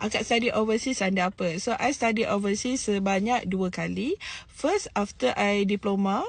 akak study overseas under apa? So I study overseas sebanyak 2 kali. First, after I diploma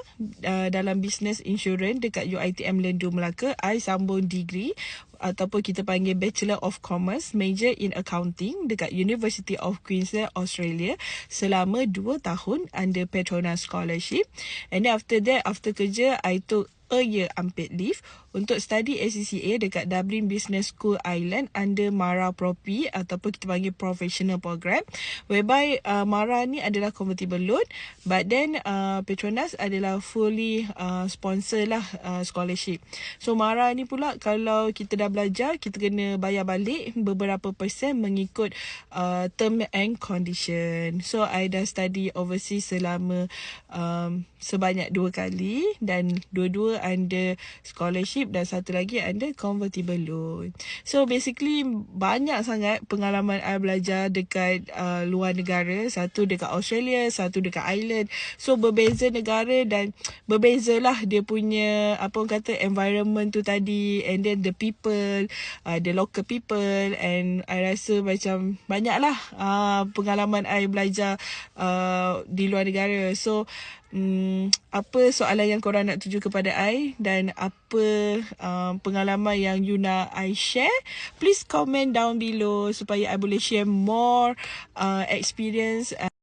dalam business insurance dekat UiTM Lendu Melaka, I sambung degree ataupun kita panggil Bachelor of Commerce, major in accounting dekat University of Queensland, Australia selama 2 tahun under Petronas Scholarship. And then after that, after kerja, I took a year unpaid leave untuk study ACCA dekat Dublin Business School Ireland under MARA Propi ataupun kita panggil Professional Program, whereby MARA ni adalah convertible loan, but then Petronas adalah fully sponsor lah scholarship. So MARA ni pula kalau kita dah belajar, kita kena bayar balik beberapa persen mengikut term and condition. So I dah study overseas selama sebanyak 2 kali dan dua-dua under scholarship dan satu lagi under convertible loan. So basically banyak sangat pengalaman I belajar dekat luar negara. Satu dekat Australia, satu dekat Ireland. So berbeza negara dan berbezalah dia punya apa orang kata environment tu tadi, and then the people, the local people, and I rasa macam banyaklah pengalaman I belajar di luar negara. So apa soalan yang korang nak tuju kepada I dan apa pengalaman yang you nak I share, please comment down below supaya I boleh share more experience